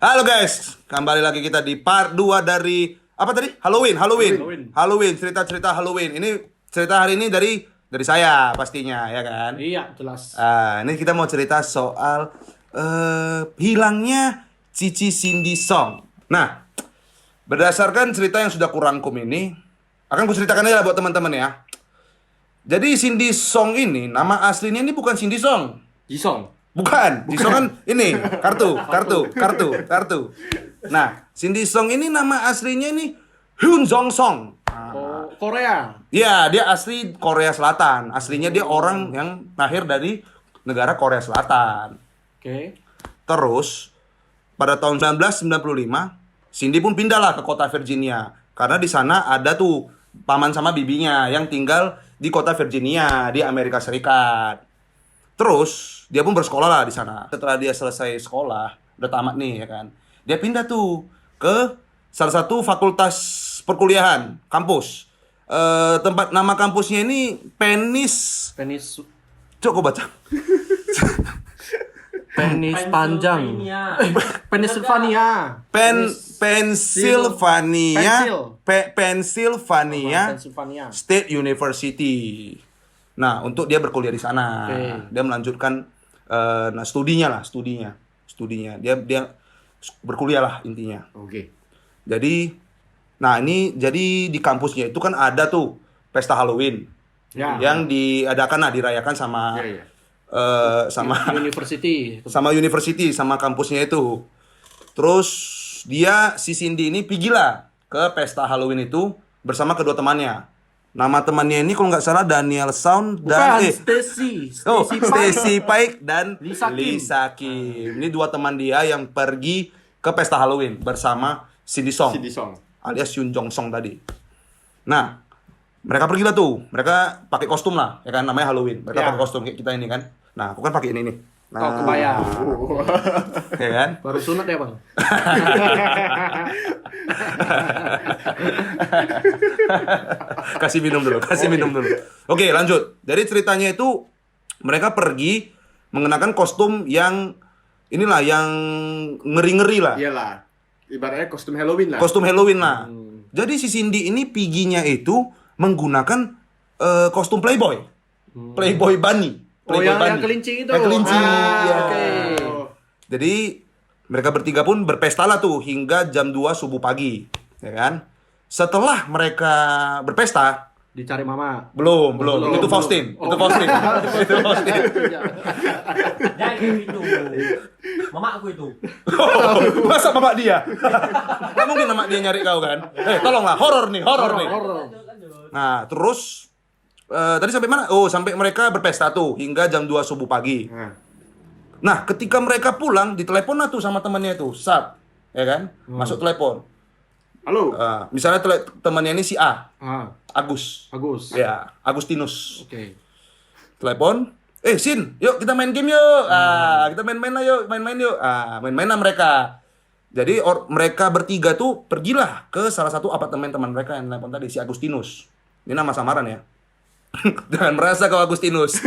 Halo guys, kembali lagi kita di part 2 dari apa tadi? Halloween, cerita-cerita Halloween. Ini cerita hari ini dari saya pastinya, ya kan? Iya, jelas. Ini kita mau cerita soal hilangnya Cici Cindy Song. Nah, berdasarkan cerita yang sudah kurangkum ini, akan kuceritakan aja lah buat teman-teman ya. Jadi Cindy Song ini, nama aslinya ini bukan Cindy Song. Jisong. Bukan, Jisoo kan ini kartu. Nah, Cindy Song ini nama aslinya ini Hyun Jong Song. Oh, Korea. Ya, dia asli Korea Selatan. Aslinya dia orang yang lahir dari negara Korea Selatan. Oke. Terus pada tahun 1995, Cindy pun pindahlah ke kota Virginia karena di sana ada tuh paman sama bibinya yang tinggal di kota Virginia di Amerika Serikat. Terus dia pun bersekolah lah di sana. Setelah dia selesai sekolah, udah tamat nih ya kan. Dia pindah tuh ke salah satu fakultas perkuliahan, kampus. Nama kampusnya ini Penis Coba baca. penis panjang. Pennsylvania. Pennsylvania State University. Nah, untuk dia berkuliah di sana. Oke. Dia melanjutkan studinya. Dia berkuliah lah intinya. Oke. Jadi di kampusnya itu kan ada tuh pesta Halloween. Ya. Yang dirayakan sama Ya. sama University. sama kampusnya itu. Terus si Cindy ini pergilah ke pesta Halloween itu bersama kedua temannya. Nama temannya ini kalau nggak salah Daniel Sound dan Stacy Pike dan Lisa Kim. Ini dua teman dia yang pergi ke pesta Halloween bersama Cindy Song alias Hyun Jong Song tadi. Nah, mereka pergilah tuh. Mereka pakai kostum lah, ya kan, namanya Halloween. Mereka pakai kostum kayak kita ini kan. Nah, aku kan pakai ini nih. Nah, kebaya. Ya kan? Baru sunat ya, Bang? Kasih minum dulu. Oke, lanjut. Dari ceritanya itu mereka pergi mengenakan kostum yang inilah yang ngeri-ngeri lah. Iyalah. Ibaratnya kostum Halloween lah. Kostum Halloween lah. Jadi si Cindy ini piginya itu menggunakan kostum Playboy. Playboy Bunny. Yang kelinci itu. Yang kelinci. Ya. Oke. Jadi mereka bertiga pun berpesta lah tuh hingga jam 2 subuh pagi, ya kan? Setelah mereka berpesta, Dicari mama. belum. Itu Faustin. Oh. Itu Faustin. Jangan itu. Mama aku itu. Masa mama dia? Nggak mungkin mama dia nyari kau kan? Tolonglah, horor nih. Horor. Nah, terus tadi sampai mana? Oh, sampai mereka berpesta tuh hingga jam 2 subuh pagi. Nah, ketika mereka pulang, ditelepon lah tuh sama temannya tuh, ya kan? Masuk telepon. Halo. Misalnya temannya ini si A, Agus. Ya, Agustinus. Oke. Telepon, Sin, yuk kita main game yuk. Kita main-main lah yuk, main-main yuk. Main-main lah mereka. Jadi mereka bertiga tuh pergilah ke salah satu apartemen teman mereka yang telepon tadi, si Agustinus. Ini nama samaran ya. Jangan merasa kau Agustinus.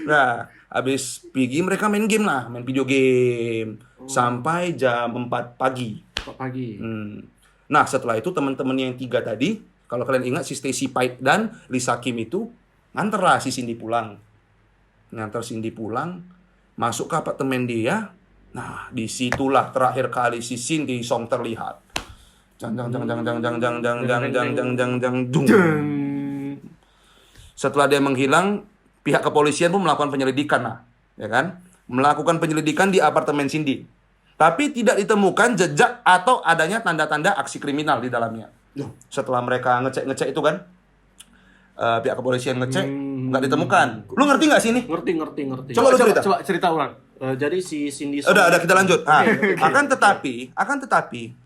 Nah, habis pergi mereka main game lah, main video game sampai jam 4 pagi. Nah, setelah itu teman-temannya yang 3 tadi, kalau kalian ingat si Stacy Pike dan Lisa Kim itu nganter si Cindy pulang. Masuk ke apartemen dia. Nah, disitulah terakhir kali si Cindy Song terlihat. Setelah dia menghilang, pihak kepolisian pun melakukan penyelidikan lah, ya kan? Melakukan penyelidikan di apartemen Cindy. Tapi tidak ditemukan jejak atau adanya tanda-tanda aksi kriminal di dalamnya. Setelah mereka ngecek itu kan, pihak kepolisian ngecek, nggak ditemukan. Lu ngerti nggak sih ini? Ngerti. Coba cerita ulang. Jadi si Cindy Udah kita lanjut. Akan tetapi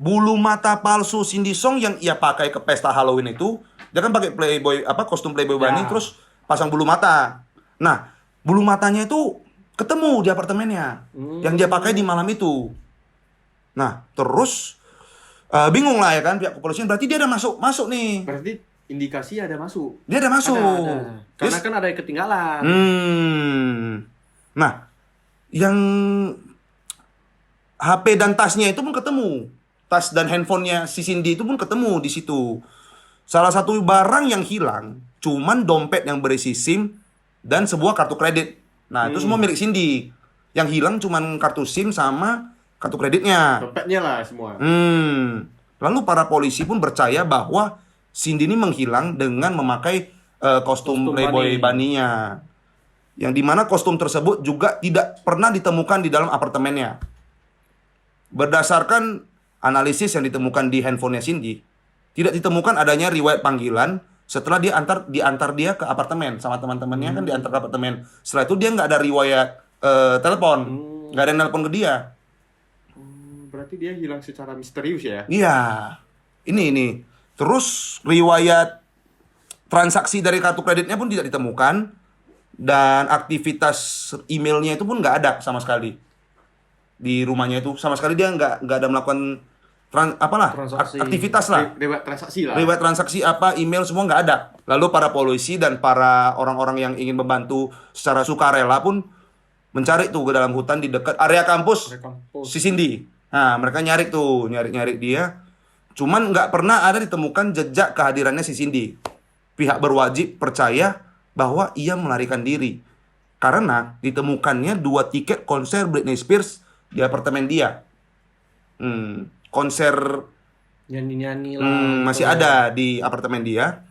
bulu mata palsu Cindy Song yang ia pakai ke pesta Halloween itu, dia kan pakai kostum Playboy Bunny, terus pasang bulu mata. Nah, bulu matanya itu ketemu di apartemennya yang dia pakai di malam itu. Nah, terus bingung lah ya kan pihak kepolisian, berarti dia ada masuk nih. Berarti indikasi ada masuk. Dia ada masuk. Ada. Karena kan ada yang ketinggalan. Nah, yang HP dan tasnya itu pun ketemu. Tas dan handphonenya si Cindy itu pun ketemu di situ. Salah satu barang yang hilang cuman dompet yang berisi SIM dan sebuah kartu kredit. Nah, itu semua milik Cindy. Yang hilang cuman kartu SIM sama kartu kreditnya. Dompetnya lah semua. Lalu para polisi pun percaya bahwa Cindy ini menghilang dengan memakai kostum Playboy Bunny-nya. Yang dimana kostum tersebut juga tidak pernah ditemukan di dalam apartemennya. Berdasarkan analisis yang ditemukan di handphonenya Cindy, tidak ditemukan adanya riwayat panggilan setelah diantar dia ke apartemen sama teman-temannya kan diantar ke apartemen. Setelah itu dia nggak ada riwayat telepon, nggak ada yang nelpon ke dia. Berarti dia hilang secara misterius ya? Iya, ini. Terus riwayat transaksi dari kartu kreditnya pun tidak ditemukan dan aktivitas emailnya itu pun nggak ada sama sekali di rumahnya itu. Sama sekali dia nggak ada melakukan Transaksi. aktivitas lah. Riwayat transaksi lah. Riwayat transaksi email semua nggak ada. Lalu para polisi dan para orang-orang yang ingin membantu secara sukarela pun mencari tuh ke dalam hutan di dekat area kampus si Cindy. Nah, mereka nyari dia. Cuman nggak pernah ada ditemukan jejak kehadirannya si Cindy. Pihak berwajib percaya bahwa ia melarikan diri. Karena ditemukannya 2 tiket konser Britney Spears di apartemen dia. Konser Nyanyi-nyanyi lah. masih ada di apartemen dia.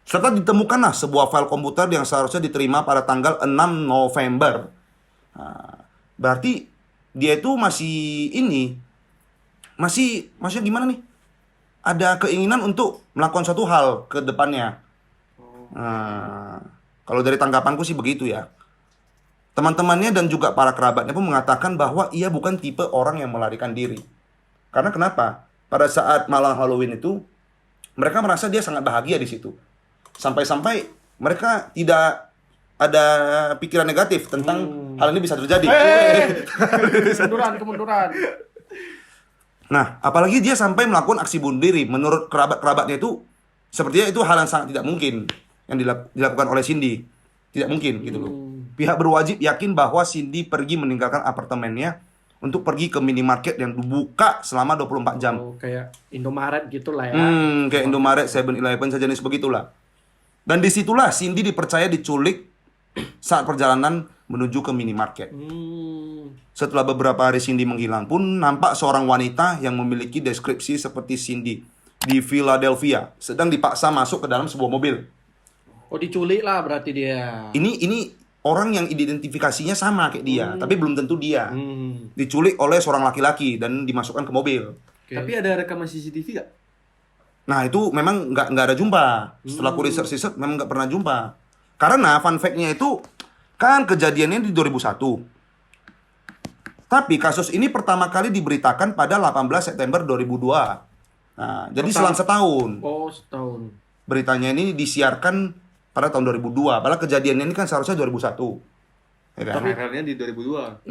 Serta ditemukanlah sebuah file komputer yang seharusnya diterima pada tanggal 6 November. Nah, berarti dia itu masih gimana nih? Ada keinginan untuk melakukan suatu hal ke depannya. Nah, kalau dari tanggapanku sih begitu ya. Teman-temannya dan juga para kerabatnya pun mengatakan bahwa ia bukan tipe orang yang melarikan diri. Karena kenapa? Pada saat malam Halloween itu, mereka merasa dia sangat bahagia di situ. Sampai-sampai mereka tidak ada pikiran negatif tentang hal ini bisa terjadi. Kemunduran. Nah, apalagi dia sampai melakukan aksi bunuh diri. Menurut kerabat-kerabatnya itu, sepertinya itu hal yang sangat tidak mungkin yang dilakukan oleh Cindy. Tidak mungkin gitu loh. Pihak berwajib yakin bahwa Cindy pergi meninggalkan apartemennya untuk pergi ke minimarket yang dibuka selama 24 jam. Oh, kayak Indomaret gitu lah ya. Kayak Indomaret, 7-Eleven, sejenis begitulah. Dan disitulah Cindy dipercaya diculik saat perjalanan menuju ke minimarket. Setelah beberapa hari Cindy menghilang pun, nampak seorang wanita yang memiliki deskripsi seperti Cindy di Philadelphia sedang dipaksa masuk ke dalam sebuah mobil. Oh, diculik lah berarti dia. Ini orang yang identifikasinya sama kayak dia, tapi belum tentu dia. Diculik oleh seorang laki-laki dan dimasukkan ke mobil. Okay. Tapi ada rekaman CCTV gak? Nah, itu memang nggak ada jumpa. Setelah aku research memang nggak pernah jumpa. Karena fun fact-nya itu kan kejadiannya di 2001. Tapi kasus ini pertama kali diberitakan pada 18 September 2002. Nah, jadi selang setahun. Oh, setahun. Beritanya ini disiarkan pada tahun 2002. Padahal kejadiannya ini kan seharusnya 2001. Ya kan? Viral-nya di 2002.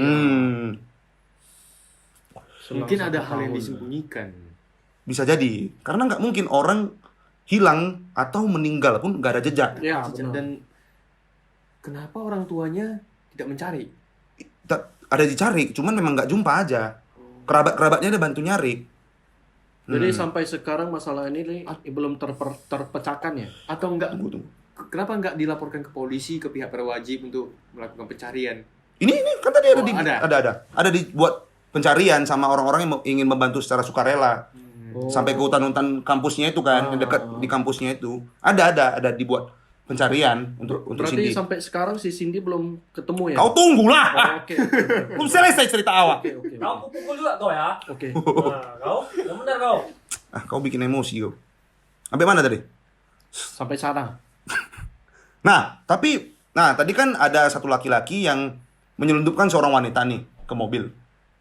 Mungkin ada hal yang disembunyikan. Bisa jadi. Karena nggak mungkin orang hilang atau meninggal pun nggak ada jejak. Ya, benar. Dan kenapa orang tuanya tidak mencari? Ada dicari, cuman memang nggak jumpa aja. Kerabat-kerabatnya ada bantu nyari. Jadi sampai sekarang masalah ini nih belum terpecahkan ya? Atau enggak? Tunggu. Kenapa enggak dilaporkan ke polisi, ke pihak berwajib untuk melakukan pencarian? Ini kan tadi ada ada. dibuat pencarian sama orang-orang yang ingin membantu secara sukarela. Sampai ke hutan-hutan kampusnya itu kan, yang dekat di kampusnya itu. Ada dibuat pencarian untuk berarti Cindy. sampai sekarang si Cindy belum ketemu ya? Kau tunggulah. Oke. Belum selesai cerita awak. Oke. Kau pukul juga kau ya. Oke. Nah, kau, yang benar kau. Kau bikin emosi kau. Sampai mana tadi? Sampai sana. Nah, tadi kan ada satu laki-laki yang menyelundupkan seorang wanita nih ke mobil.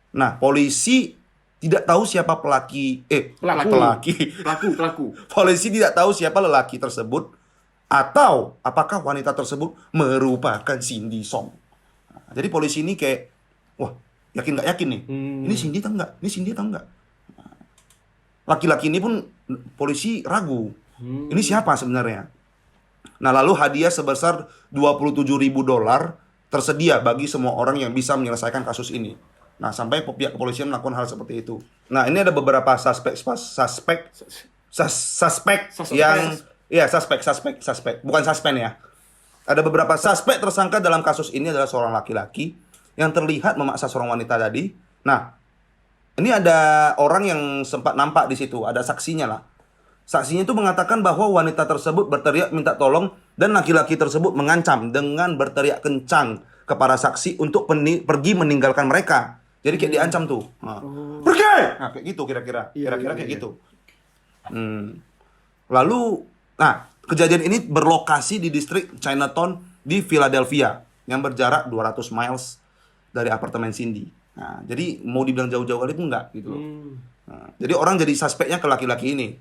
Nah, polisi tidak tahu siapa pelaki. Polisi tidak tahu siapa lelaki tersebut atau apakah wanita tersebut merupakan Cindy Song. Nah, jadi polisi ini kayak, wah, yakin nggak yakin nih? Ini Cindy atau enggak? Ini Cindy atau enggak? Nah, laki-laki ini pun polisi ragu. Ini siapa sebenarnya? Nah, lalu hadiah sebesar $27.000 tersedia bagi semua orang yang bisa menyelesaikan kasus ini. Nah, sampai pihak kepolisian melakukan hal seperti itu. Nah, ini ada beberapa suspek yang suspek, bukan suspend ya. Ada beberapa suspek tersangka dalam kasus ini adalah seorang laki-laki yang terlihat memaksa seorang wanita tadi. Nah, ini ada orang yang sempat nampak di situ, ada saksinya lah. Saksinya itu mengatakan bahwa wanita tersebut berteriak minta tolong dan laki-laki tersebut mengancam dengan berteriak kencang kepada saksi untuk pergi meninggalkan mereka. Jadi kayak diancam tuh. Nah, pergi! Nah, kayak gitu kira-kira. Kira-kira kayak gitu. Lalu, nah, kejadian ini berlokasi di distrik Chinatown di Philadelphia yang berjarak 200 miles dari apartemen Cindy. Nah, jadi mau dibilang jauh-jauh kali itu enggak gitu loh. Nah, jadi orang jadi suspeknya ke laki-laki ini.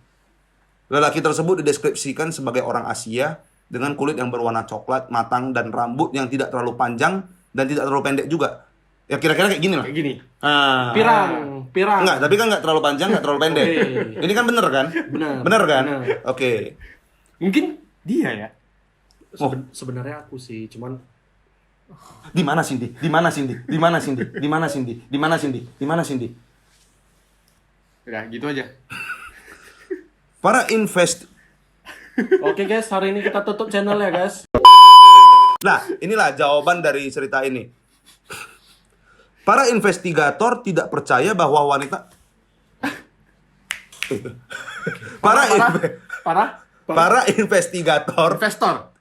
Lelaki tersebut dideskripsikan sebagai orang Asia dengan kulit yang berwarna coklat, matang, dan rambut yang tidak terlalu panjang dan tidak terlalu pendek juga. Ya kira-kira kayak gini lah. Kayak gini. Ah. Pirang. Enggak, tapi kan enggak terlalu panjang, enggak terlalu pendek. Oke. Ini kan bener kan? Bener kan? Bener. Oke. Mungkin dia ya. Sebenarnya aku sih, cuman Di mana Cindy? Di mana Cindy? Di mana Cindy? Di mana Cindy? Di mana Cindy? Di mana Cindy? Udah, gitu aja. Para Oke guys, hari ini kita tutup channel ya guys. Nah, inilah jawaban dari cerita ini. Para investigator tidak percaya bahwa wanita Para investigator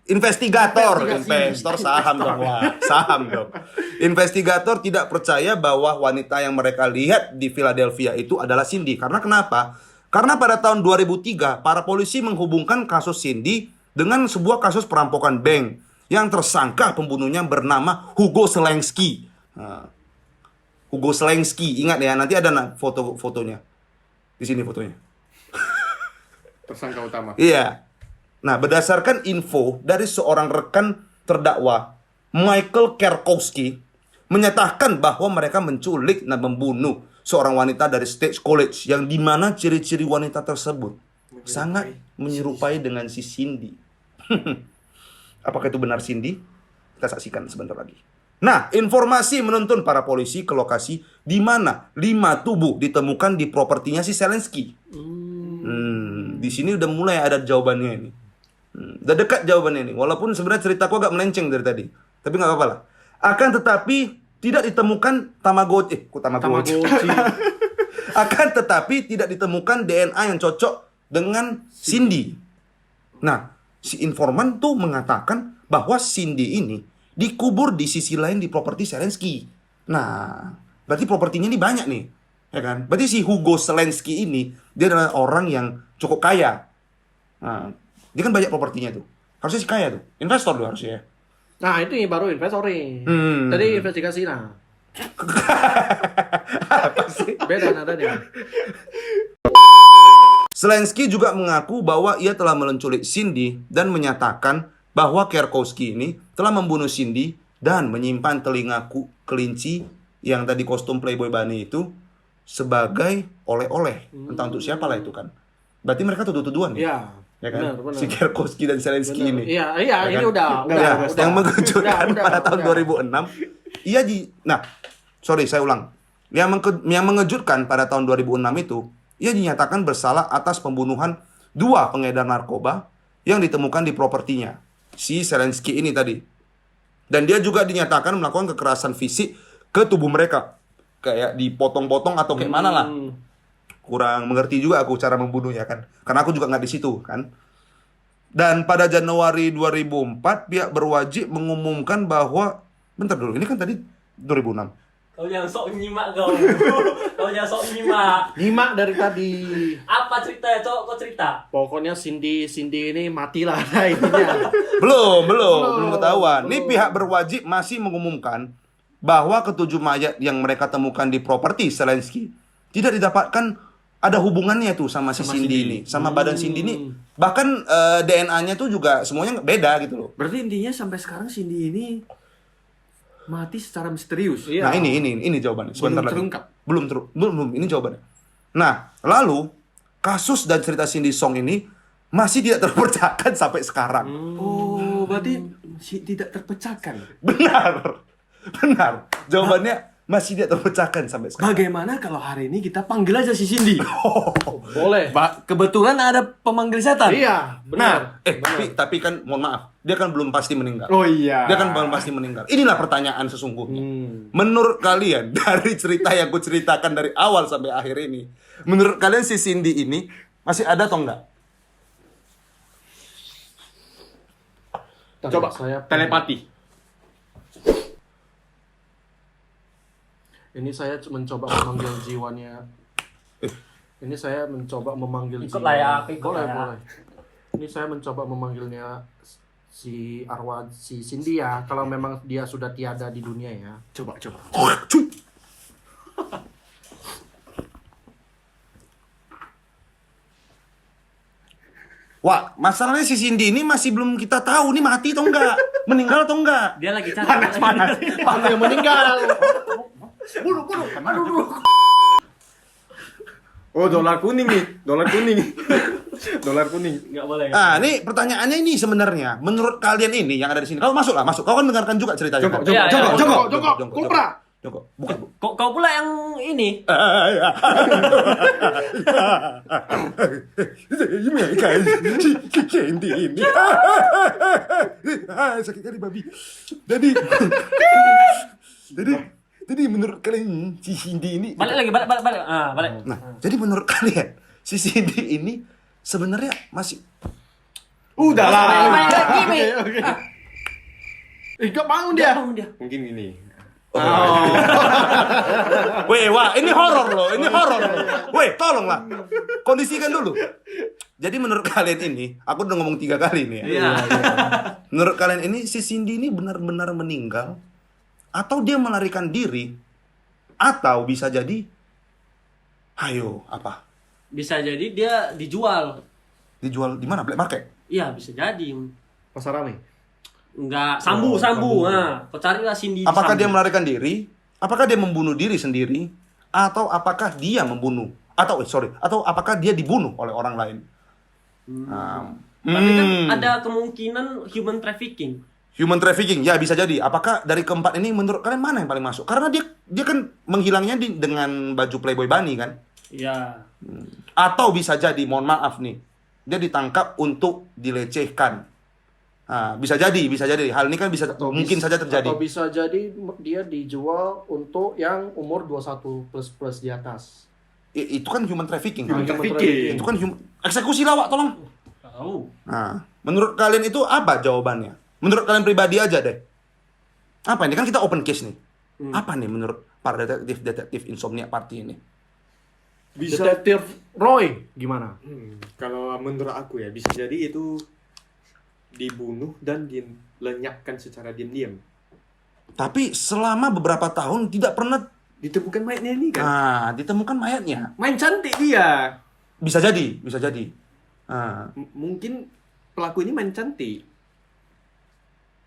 investor saham dong. Wah, saham dong. Investigator tidak percaya bahwa wanita yang mereka lihat di Philadelphia itu adalah Cindy. Karena kenapa? Karena pada tahun 2003 para polisi menghubungkan kasus Cindy dengan sebuah kasus perampokan bank yang tersangka pembunuhnya bernama Hugo Selensky. Nah, Hugo Selensky, ingat ya, nanti ada fotonya. Di sini fotonya. Tersangka utama. Iya. Nah, berdasarkan info dari seorang rekan terdakwa, Michael Kerkowski, menyatakan bahwa mereka menculik dan membunuh seorang wanita dari State College yang dimana ciri-ciri wanita tersebut sangat menyerupai dengan si Cindy. Apakah itu benar Cindy? Kita saksikan sebentar lagi. Nah, informasi menuntun para polisi ke lokasi di mana 5 tubuh ditemukan di propertinya si Zelensky. Di sini udah mulai ada jawabannya ini. Udah dekat jawabannya ini. Walaupun sebenarnya ceritaku agak melenceng dari tadi. Tapi nggak apa-apa lah. Akan tetapi tidak ditemukan Tamagotchi. Akan tetapi tidak ditemukan DNA yang cocok dengan Cindy. Nah, si informan tuh mengatakan bahwa Cindy ini dikubur di sisi lain di properti Zelensky. Nah, berarti propertinya ini banyak nih. Ya kan? Berarti si Hugo Zelensky ini dia adalah orang yang cukup kaya. Nah, dia kan banyak propertinya tuh. Harusnya sih kaya tuh. Investor tuh harusnya ya. Nah, itu baru investor nih. Tadi investigasi lah. Apa sih? Beda nadanya. Zelensky juga mengaku bahwa ia telah menculik Cindy dan menyatakan bahwa Kerkowski ini telah membunuh Cindy dan menyimpan telinga kelinci yang tadi kostum Playboy Bunny itu sebagai oleh-oleh. Entah untuk siapa lah itu kan. Berarti mereka tuduh-tuduhan ya? Ya kan? Benar. Si Kerkowski dan Zelensky ini. Iya, Ya ini kan? udah. Yang mengejutkan pada tahun udah. 2006 saya ulang. Yang mengejutkan pada tahun 2006 itu, ia dinyatakan bersalah atas pembunuhan 2 pengedar narkoba yang ditemukan di propertinya. Si Zelensky ini tadi. Dan dia juga dinyatakan melakukan kekerasan fisik ke tubuh mereka. Kayak dipotong-potong atau kayak mana lah. Kurang mengerti juga aku cara membunuhnya kan. Karena aku juga nggak di situ kan. Dan pada Januari 2004 pihak berwajib mengumumkan bahwa bentar dulu, ini kan tadi 2006. Kau jangan sok nyimak kau. Kau jangan sok nyimak. Nyimak dari tadi. Apa ceritanya, Cok? Kau cerita. Pokoknya Cindy ini matilah nah intinya. Belum ketahuan. Ini pihak berwajib masih mengumumkan bahwa ketujuh mayat yang mereka temukan di properti Zelensky tidak didapatkan ada hubungannya tuh sama si Cindy ini, sama badan Cindy ini. Bahkan DNA-nya tuh juga semuanya beda gitu loh. Berarti intinya sampai sekarang Cindy ini mati secara misterius. Iya. Nah, ini jawabannya. Sebentar lagi. Terungkap. Belum, ini jawabannya. Nah, lalu kasus dan cerita Cindy Song ini masih tidak terpecahkan sampai sekarang. Oh, berarti tidak terpecahkan. Benar. Jawabannya masih tidak terpecahkan sampai sekarang. Bagaimana kalau hari ini kita panggil aja si Cindy? Boleh. Kebetulan ada pemanggil setan. Iya, benar. Tapi kan mohon maaf, dia kan belum pasti meninggal. Oh iya. Dia kan belum pasti meninggal. Inilah pertanyaan sesungguhnya. Menurut kalian dari cerita yang aku ceritakan dari awal sampai akhir ini, menurut kalian si Cindy ini masih ada atau enggak? Coba saya telepati. Ini saya mencoba memanggil jiwanya. Ini saya mencoba memanggil Ikut lah ya, ikut Boleh, lah ya. boleh. Ini saya mencoba memanggilnya si arwah si Cindy ya. Kalau memang dia sudah tiada di dunia ya. Coba. Cuy. Wah, masalahnya si Cindy ini masih belum kita tahu nih mati atau enggak, meninggal atau enggak. Dia lagi cari. Panas. Mana yang meninggal? Buru. Aduh. Oh, dolar kuning nih. Dolar kuning. Enggak boleh. Ah, ini pertanyaannya ini sebenarnya, menurut kalian ini yang ada di sini, kau masuk. Kau kan dengarkan juga ceritanya. Jongkok, kan? jongkok. Kupra. Jongkok. Bukan. Kau pula yang ini. Gimana guys? Si Candy ini. Sakit kali babi. Jadi menurut kalian si Cindy ini Balik. Ah, balik. Nah, jadi menurut kalian si Cindy ini sebenarnya masih Udahlah. Oke. Enggak bangun dia. Mungkin ini. Weh, wah, ini horor loh. Weh, tolonglah. Kondisikan dulu. Jadi menurut kalian ini, aku udah ngomong 3 kali nih ya. Iya. Menurut kalian ini si Cindy ini benar-benar meninggal atau dia melarikan diri atau bisa jadi ayo apa? Bisa jadi dia dijual. Dijual di mana? Black market? Iya, bisa jadi. Pasar rame. Enggak, sambu. Nah, kau carilah Cindy. di Apakah Sambu. dia melarikan diri? Apakah dia membunuh diri sendiri? Atau apakah dia membunuh? Atau apakah dia dibunuh oleh orang lain? Tapi kan ada kemungkinan human trafficking. Human trafficking, ya bisa jadi. Apakah dari keempat ini menurut kalian mana yang paling masuk? Karena dia kan menghilangnya dengan baju Playboy Bunny kan? Iya. Atau bisa jadi, mohon maaf nih, dia ditangkap untuk dilecehkan. Nah, bisa jadi. Hal ini kan mungkin saja terjadi. Atau bisa jadi dia dijual untuk yang umur 21 plus di atas. Itu kan human trafficking. Human kan? trafficking. Itu kan eksekusi lawak, tolong. Tahu. Nah, menurut kalian itu apa jawabannya? Menurut kalian pribadi aja deh. Apa ini? Kan kita open case nih. Apa nih menurut para detektif Insomnia Party ini? Bisa. Detektif Roy gimana? Kalau menurut aku ya, bisa jadi itu dibunuh dan dilenyapkan secara diam-diam. Tapi selama beberapa tahun tidak pernah Ditemukan mayatnya ini kan. ditemukan mayatnya. Main cantik dia. Bisa jadi. Mungkin pelaku ini main cantik.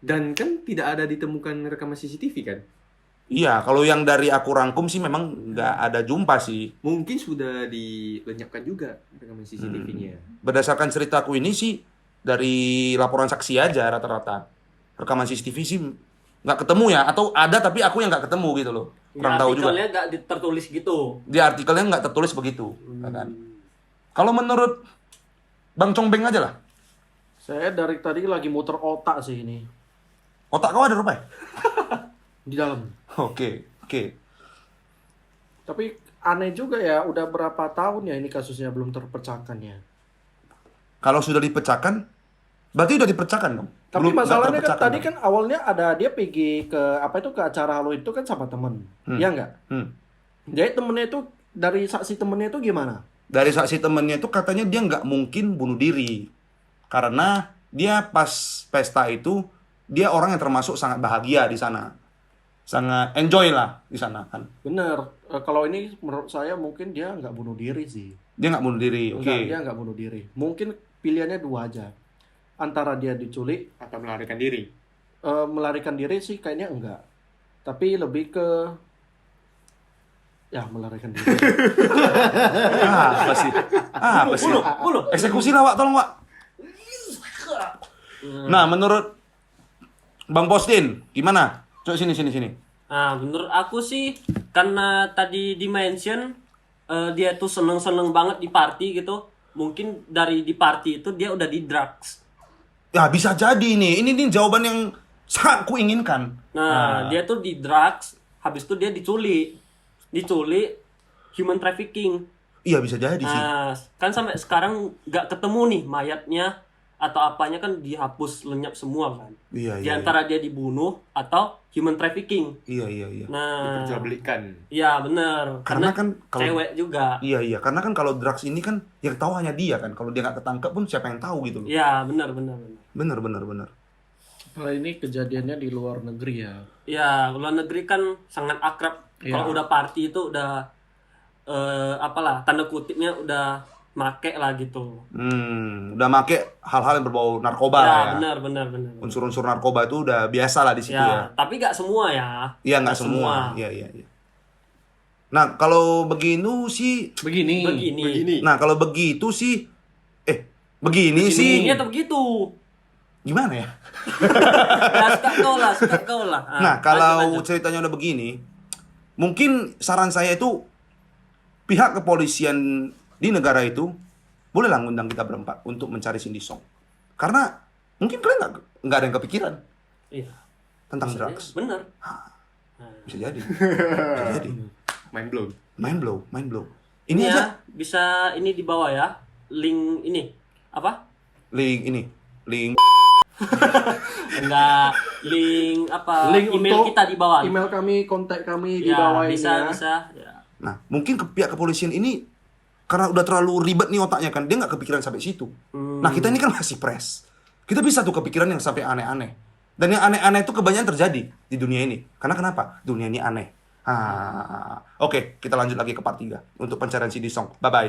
Dan kan tidak ada ditemukan rekaman CCTV kan? Iya, kalau yang dari aku rangkum sih memang nggak ada jumpa sih. Mungkin sudah dilenyapkan juga rekaman CCTV-nya. Berdasarkan ceritaku ini sih dari laporan saksi aja rata-rata. Rekaman CCTV sih nggak ketemu ya, atau ada tapi aku yang nggak ketemu gitu loh. Kurang tahu juga. Artikelnya nggak tertulis gitu. Di artikelnya nggak tertulis begitu, kan? Kalau menurut Bang Congbeng aja lah. Saya dari tadi lagi muter otak sih ini. Otak kau ada rupanya? Di dalam. Oke. Tapi aneh juga ya, udah berapa tahun ya ini kasusnya belum terpecahkan ya. Kalau sudah dipecahkan, berarti udah dipecahkan dong. Tapi Belum- nggak masalahnya kan terpecahkan tadi dong. kan awalnya ada dia pergi ke ke acara Halloween itu kan sama temen, ya nggak? Jadi temennya itu dari saksi temennya itu gimana? Dari saksi temennya itu katanya dia nggak mungkin bunuh diri. Karena dia pas pesta itu, dia orang yang termasuk sangat bahagia di sana. Sangat enjoy lah di sana kan. Bener. Kalau ini menurut saya mungkin dia nggak bunuh diri sih. Dia nggak bunuh diri, oke. Dia nggak bunuh diri. Mungkin pilihannya 2 aja. Antara dia diculik, Atau melarikan diri. melarikan diri sih kayaknya enggak. Tapi lebih ke ya melarikan diri. Apa sih? Bunuh. Eksekusi lah, Wak. Tolong, Wak. Nah, menurut Bang Postin, gimana? Coba sini. Nah, menurut aku sih karena tadi di-mention dia tuh seneng-seneng banget di party gitu. Mungkin dari di party itu dia udah di drugs. Ya bisa jadi nih. Ini jawaban yang sangat kuinginkan. Nah, dia tuh di drugs, habis itu dia diculik. Diculik human trafficking. Iya bisa jadi sih. Nah, kan sampai sekarang nggak ketemu nih mayatnya atau apanya kan dihapus lenyap semua kan. Iya Di iya. antara dia dibunuh atau human trafficking. Iya iya iya. Nah, Diperjualbelikan. iya bener. Karena kan kalau- cewek juga. Iya iya. Karena kan kalau drugs ini kan yang tahu hanya dia kan. Kalau dia nggak ketangkep pun siapa yang tahu gitu loh. Iya, bener bener bener. Bener bener bener. Kalau ini kejadiannya di luar negeri ya. Ya, luar negeri kan sangat akrab. Iya. Kalau udah party itu udah apalah tanda kutipnya udah make lah gitu. Udah make hal-hal yang berbau narkoba Ya, lah ya. benar benar benar. Unsur-unsur narkoba itu udah biasa lah di situ Ya, ya. tapi nggak semua ya. Iya nggak semua. Iya iya iya. Nah kalau begini sih, Begini. Begini. nah kalau begitu sih, begini sih, Ini atau begitu. gimana ya? Ya, suka kau lah. Nah kalau lanjut. ceritanya udah begini, mungkin saran saya itu pihak kepolisian di negara itu bolehlah ngundang kita berempat untuk mencari Cindy Song. Karena mungkin kalian nggak ada yang kepikiran Iya. tentang Bisa drugs. jadi, bener. Bisa jadi. Bisa jadi. Mind blown. Mind blow. Ini Ya, aja bisa ini di bawah ya. Link ini. Apa? link Enggak, link apa? Link email untuk kita di bawah. Email kami, kontak kami di Ya, bawah ini bisa ya. bisa. Ya. Nah, mungkin ke pihak kepolisian ini karena udah terlalu ribet nih otaknya kan, dia nggak kepikiran sampai situ. Nah, kita ini kan masih fresh. Kita bisa tuh kepikiran yang sampai aneh-aneh. Dan yang aneh-aneh itu kebanyakan terjadi di dunia ini. Karena kenapa? Dunia ini aneh. Oke, kita lanjut lagi ke part 3 untuk pencarian CD Song. Bye-bye.